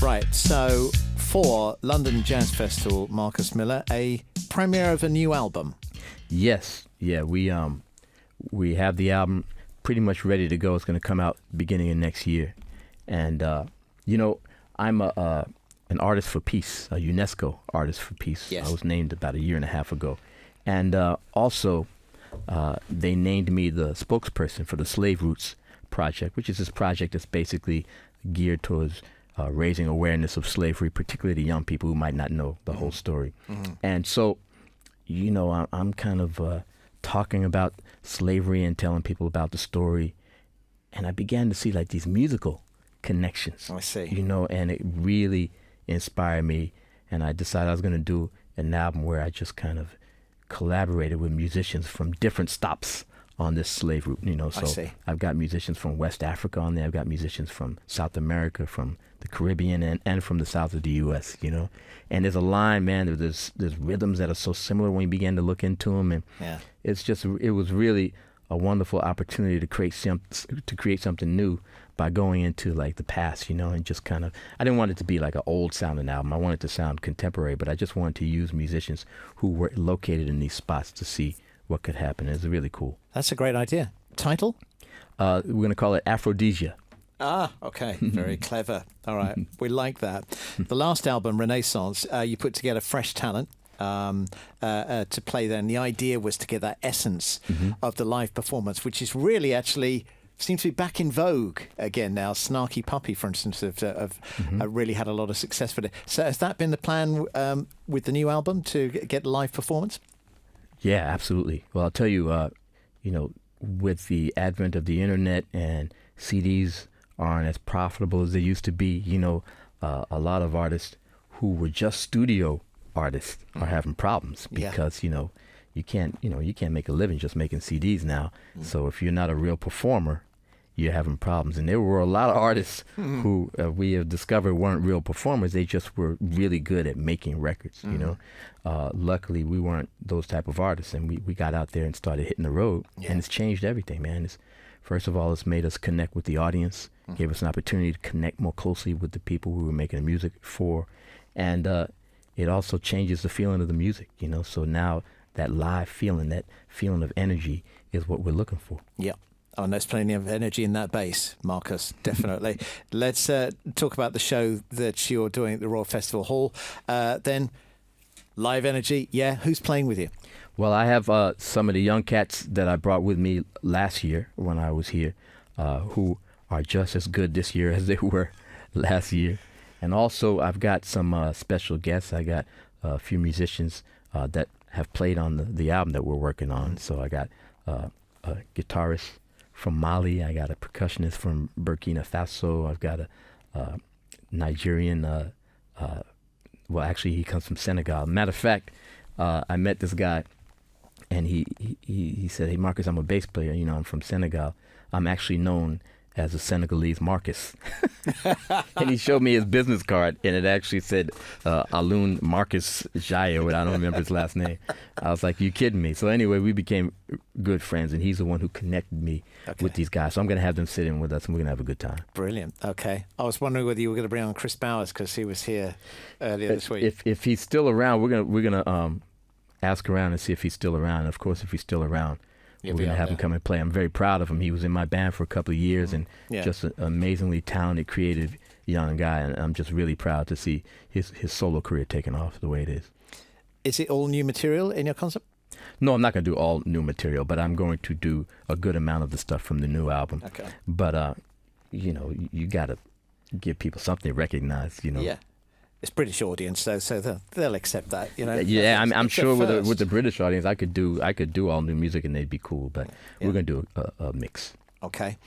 Right, so for London Jazz Festival, Marcus Miller, a premiere of a new album. Yes, yeah, we have the album pretty much ready to go. It's going to come out beginning of next year, and I'm an artist for peace, a UNESCO artist for peace. Yes. I was named about a year and a half ago, and also they named me the spokesperson for the Slave Roots project, which is this project that's basically geared towards raising awareness of slavery, particularly to young people who might not know the whole story. Mm-hmm. And so, I'm kind of talking about slavery and telling people about the story, and I began to see like these musical connections. I see. And it really inspired me, and I decided I was going to do an album where I just kind of collaborated with musicians from different stops on this slave route, So I see. I've got musicians from West Africa on there. I've got musicians from South America, from the Caribbean, and from the south of the U.S., And there's a line, man, there's rhythms that are so similar when you begin to look into them. And yeah. it was really a wonderful opportunity to create something new by going into like the past, and just kind of, I didn't want it to be like an old sounding album. I wanted it to sound contemporary, but I just wanted to use musicians who were located in these spots to see what could happen. It's really cool. That's a great idea. Title? We're going to call it Aphrodisia. Ah, okay. Very clever. All right. We like that. The last album, Renaissance, you put together fresh talent to play there. And the idea was to get that essence of the live performance, which is really actually seems to be back in vogue again now. Snarky Puppy, for instance, have really had a lot of success with it. So has that been the plan with the new album, to get live performance? Yeah, absolutely. Well, I'll tell you, with the advent of the internet and CDs aren't as profitable as they used to be, a lot of artists who were just studio artists are having problems because, you can't make a living just making CDs now. So if you're not a real performer, you're having problems. And there were a lot of artists who we have discovered weren't real performers. They just were really good at making records, Luckily, we weren't those type of artists, and we got out there and started hitting the road, and it's changed everything, man. First of all, it's made us connect with the audience, gave us an opportunity to connect more closely with the people we were making the music for, and it also changes the feeling of the music, So now that live feeling, that feeling of energy is what we're looking for. Yeah. Oh, and there's plenty of energy in that bass, Marcus, definitely. Let's talk about the show that you're doing at the Royal Festival Hall. Then, live energy, yeah. Who's playing with you? Well, I have some of the young cats that I brought with me last year when I was here, who are just as good this year as they were last year. And also, I've got some special guests. I got a few musicians that have played on the album that we're working on. So I got a guitarist from Mali. I got a percussionist from Burkina Faso. I've got a Nigerian, well, actually, he comes from Senegal. Matter of fact, I met this guy, and he said, "Hey, Marcus, I'm a bass player. I'm from Senegal. I'm actually known as a Senegalese Marcus." And he showed me his business card, and it actually said Alun Marcus Jayo, and I don't remember his last name. I was like, "You kidding me?" So anyway, we became good friends, and he's the one who connected me with these guys. So I'm going to have them sit in with us, and we're going to have a good time. Brilliant. Okay. I was wondering whether you were going to bring on Chris Bowers, because he was here earlier this week. If he's still around, we're gonna ask around and see if he's still around. And of course, if he's still around, we're going to have him come and play. I'm very proud of him. He was in my band for a couple of years and just an amazingly talented, creative young guy. And I'm just really proud to see his solo career taking off the way it is. Is it all new material in your concept? No, I'm not going to do all new material, but I'm going to do a good amount of the stuff from the new album. Okay. But, you got to give people something to recognize, Yeah. It's British audience, so they'll accept that, Yeah, I'm sure with the British audience, I could do all new music and they'd be cool. But we're going to do a mix. Okay,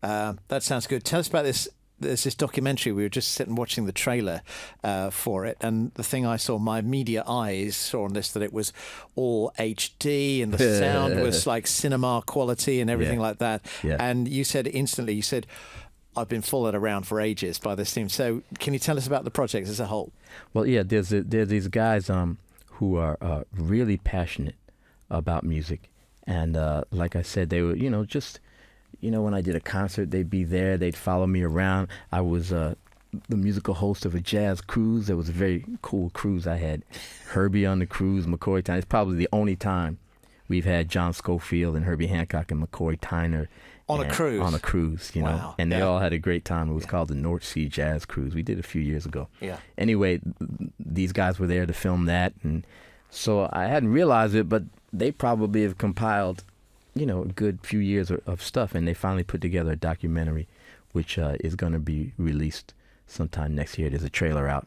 that sounds good. Tell us about this. There's this documentary. We were just sitting watching the trailer for it, and the thing I saw, my media eyes saw on this, that it was all HD and the sound was like cinema quality and everything like that. Yeah. And you said instantly, I've been followed around for ages by this team. So can you tell us about the project as a whole? Well, yeah, there's these guys who are really passionate about music. And like I said, they were, when I did a concert, they'd be there. They'd follow me around. I was the musical host of a jazz cruise. It was a very cool cruise. I had Herbie on the cruise, McCoy Tyner. It's probably the only time we've had John Schofield and Herbie Hancock and McCoy Tyner on a cruise. On a cruise, you know. Wow. And they all had a great time. It was called the North Sea Jazz Cruise. We did it a few years ago. Yeah. Anyway, these guys were there to film that, and so I hadn't realized it, but they probably have compiled, you know, a good few years of stuff, and they finally put together a documentary, which is going to be released sometime next year. There's a trailer out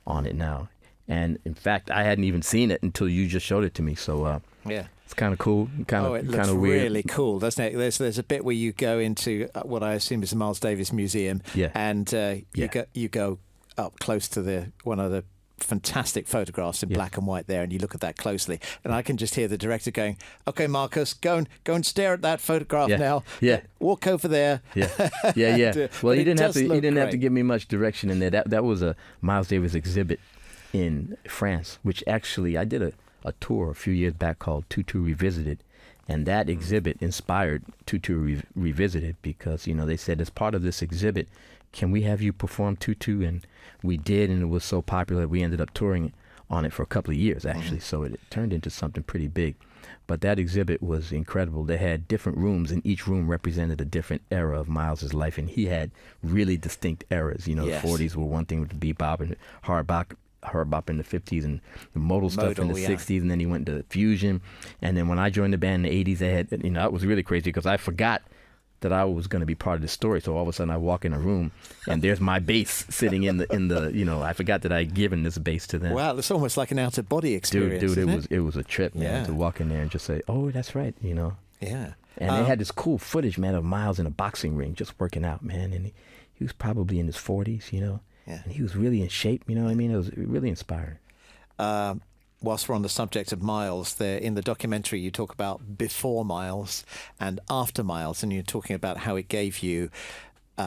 on it now. And in fact, I hadn't even seen it until you just showed it to me. So it's kind of cool, kind it looks of weird. Really cool, doesn't it? There's a bit where you go into what I assume is the Miles Davis Museum, and you go up close to one of the fantastic photographs in black and white there, and you look at that closely, and I can just hear the director going, "Okay, Marcus, go and stare at that photograph now. Walk over there." Well, he didn't have to give me much direction in there. That was a Miles Davis exhibit in France, which actually I did a tour a few years back called Tutu Revisited, and that exhibit inspired Tutu Revisited, because, you know, they said, as part of this exhibit, can we have you perform Tutu? And we did, and it was so popular we ended up touring on it for a couple of years, actually. So it turned into something pretty big. But that exhibit was incredible. They had different rooms, and each room represented a different era of Miles's life, and he had really distinct eras. You know, the 40s were one thing with the bebop and hard bop in the 50s, and the modal stuff in the 60s, and then he went to fusion. And then when I joined the band in the 80s, they had, you know, it was really crazy because I forgot that I was going to be part of the story. So all of a sudden I walk in a room and there's my bass sitting in the you know, I forgot that I'd given this bass to them. Wow, it's almost like an out of body experience. Dude, it was a trip, man, to walk in there and just say, "Oh, that's right," you know. Yeah. And they had this cool footage, man, of Miles in a boxing ring just working out, man, and he was probably in his 40s, you know. Yeah. And he was really in shape, you know what I mean? It was really inspiring. Whilst we're on the subject of Miles, in the documentary you talk about before Miles and after Miles, and you're talking about how it gave you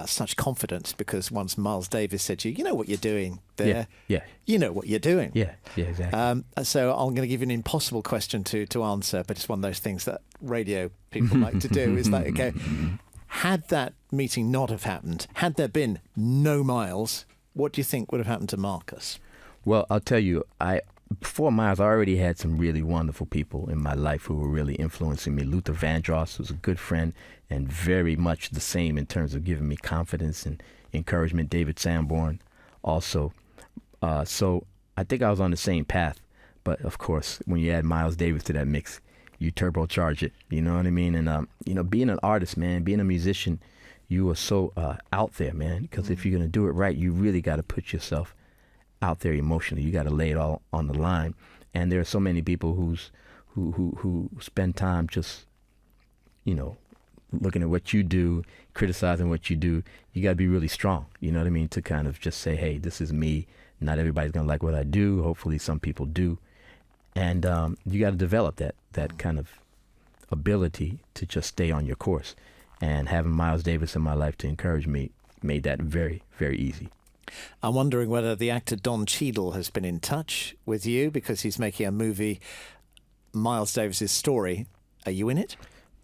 such confidence, because once Miles Davis said to you, "You know what you're doing there. Yeah. You know what you're doing." Yeah, exactly. So I'm going to give you an impossible question to answer, but it's one of those things that radio people like to do. Is like, okay, had that meeting not have happened, had there been no Miles, what do you think would have happened to Marcus? Well, I'll tell you, before Miles, I already had some really wonderful people in my life who were really influencing me. Luther Vandross was a good friend and very much the same in terms of giving me confidence and encouragement. David Sanborn also. So I think I was on the same path. But, of course, when you add Miles Davis to that mix, you turbocharge it. You know what I mean? And, you know, being an artist, man, being a musician, you are so out there, man, because if you're going to do it right, you really got to put yourself out there emotionally. You got to lay it all on the line. And there are so many people who spend time just, you know, looking at what you do, criticizing what you do. You got to be really strong, you know what I mean, to kind of just say, hey, this is me. Not everybody's going to like what I do. Hopefully some people do. And you got to develop that kind of ability to just stay on your course. And having Miles Davis in my life to encourage me made that very, very easy. I'm wondering whether the actor Don Cheadle has been in touch with you, because he's making a movie, Miles Davis's story. Are you in it?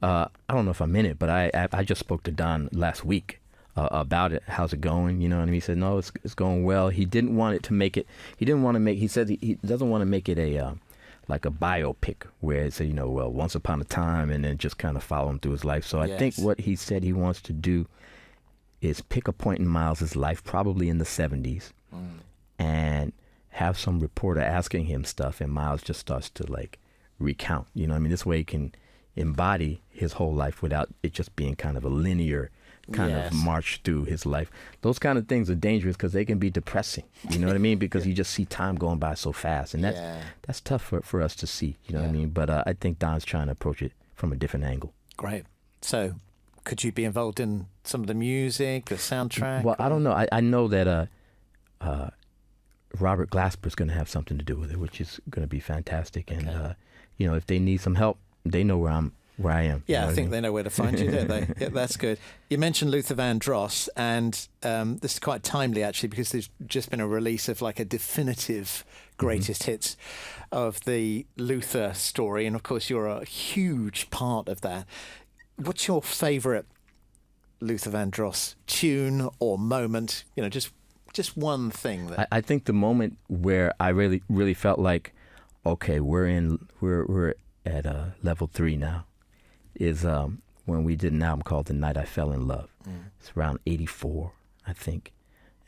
I don't know if I'm in it, but I just spoke to Don last week about it. How's it going? You know what I mean? He said, no, it's going well. He didn't want it to make it. He didn't want to make. He said he doesn't want to make it a like a biopic where it's you know, well, once upon a time, and then just kind of follow him through his life. So I think what he said he wants to do is pick a point in Miles's life, probably in the 70s, and have some reporter asking him stuff, and Miles just starts to like recount. You know what I mean? This way he can embody his whole life without it just being kind of a linear kind of march through his life. Those kind of things are dangerous because they can be depressing. You know what I mean? Because you just see time going by so fast, and that's tough for us to see. You know what I mean? But I think Don's trying to approach it from a different angle. Great. So, could you be involved in some of the music, the soundtrack? Well, I don't know. I know that Robert Glasper's going to have something to do with it, which is going to be fantastic. And you know, if they need some help, they know where I am. Yeah, I think they know where to find you, don't they? Yeah, that's good. You mentioned Luther Vandross, and this is quite timely, actually, because there's just been a release of like a definitive greatest hits of the Luther story. And, of course, you're a huge part of that. What's your favourite Luther Vandross tune or moment? You know, just Just one thing that I think the moment where I really felt like, okay, we're at level 3 now, is when we did an album called The Night I Fell in Love. It's around 84, I think.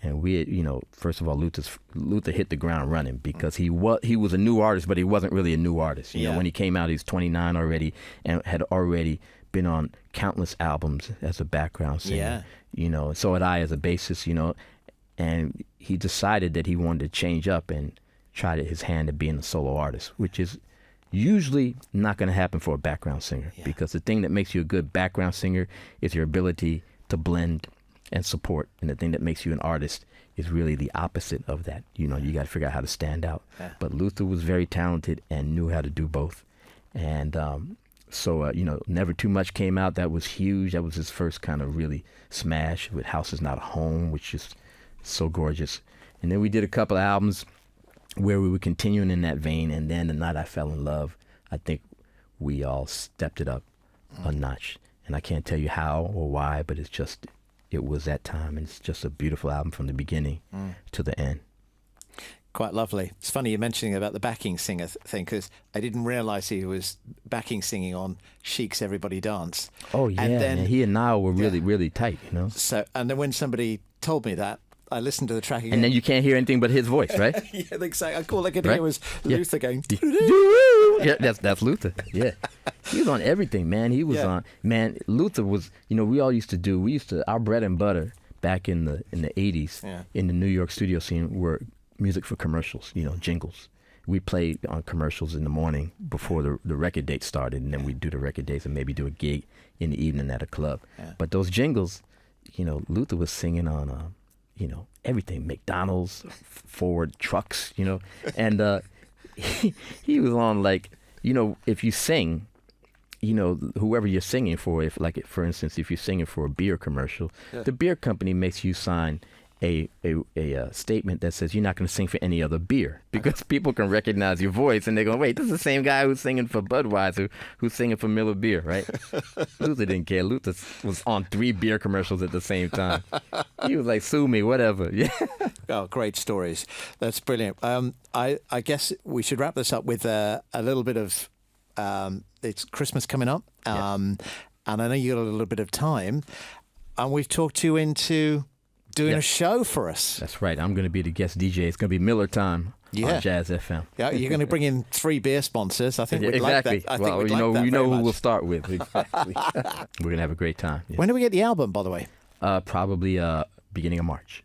And we had, first of all, Luther hit the ground running because he was a new artist, but he wasn't really a new artist. You know, when he came out, he was 29 already and had already been on countless albums as a background singer. Yeah. And so had I as a bassist, and he decided that he wanted to change up and try his hand at being a solo artist, which is usually not going to happen for a background singer because the thing that makes you a good background singer is your ability to blend and support, and the thing that makes you an artist is really the opposite of that. You got to figure out how to stand out. But Luther was very talented and knew how to do both. And so Never Too Much came out. That was huge. That was his first kind of really smash with House Is Not a Home, which is so gorgeous. And then we did a couple of albums where we were continuing in that vein, and then The Night I Fell in Love, I think we all stepped it up a notch. And I can't tell you how or why, but it was that time, and it's just a beautiful album from the beginning to the end. Quite lovely. It's funny you're mentioning about the backing singer thing, because I didn't realise he was backing singing on Chic's Everybody Dance. Oh, yeah. And then he and Niall were really, really tight, So, and then when somebody told me that, I listened to the track again. And then you can't hear anything but his voice, right? Yeah, exactly. All I could hear was Luther going... Yeah, that's Luther. Yeah. He was on everything, man. He was on... Man, Luther was... we all used to... Our bread and butter back in the 80s in the New York studio scene were music for commercials, jingles. We played on commercials in the morning before the record date started, and then we'd do the record dates and maybe do a gig in the evening at a club. Yeah. But those jingles, Luther was singing on... everything, McDonald's, Ford trucks, and he was on if you sing, whoever you're singing for, for instance, if you're singing for a beer commercial, the beer company makes you sign a statement that says you're not going to sing for any other beer because people can recognize your voice and they're going, wait, this is the same guy who's singing for Budweiser who's singing for Miller Beer, right? Luther didn't care. Luther was on 3 beer commercials at the same time. He was like, sue me, whatever. Yeah. Oh, great stories. That's brilliant. I guess we should wrap this up with a little bit of it's Christmas coming up, and I know you got a little bit of time, and we've talked you into doing a show for us. That's right. I'm going to be the guest DJ. It's going to be Miller time on Jazz FM. Yeah, you're going to bring in 3 beer sponsors. I think we'd like that. I think we'd like that you know very who much. we'll start with. Exactly. We're going to have a great time. Yeah. When do we get the album, by the way? Probably beginning of March.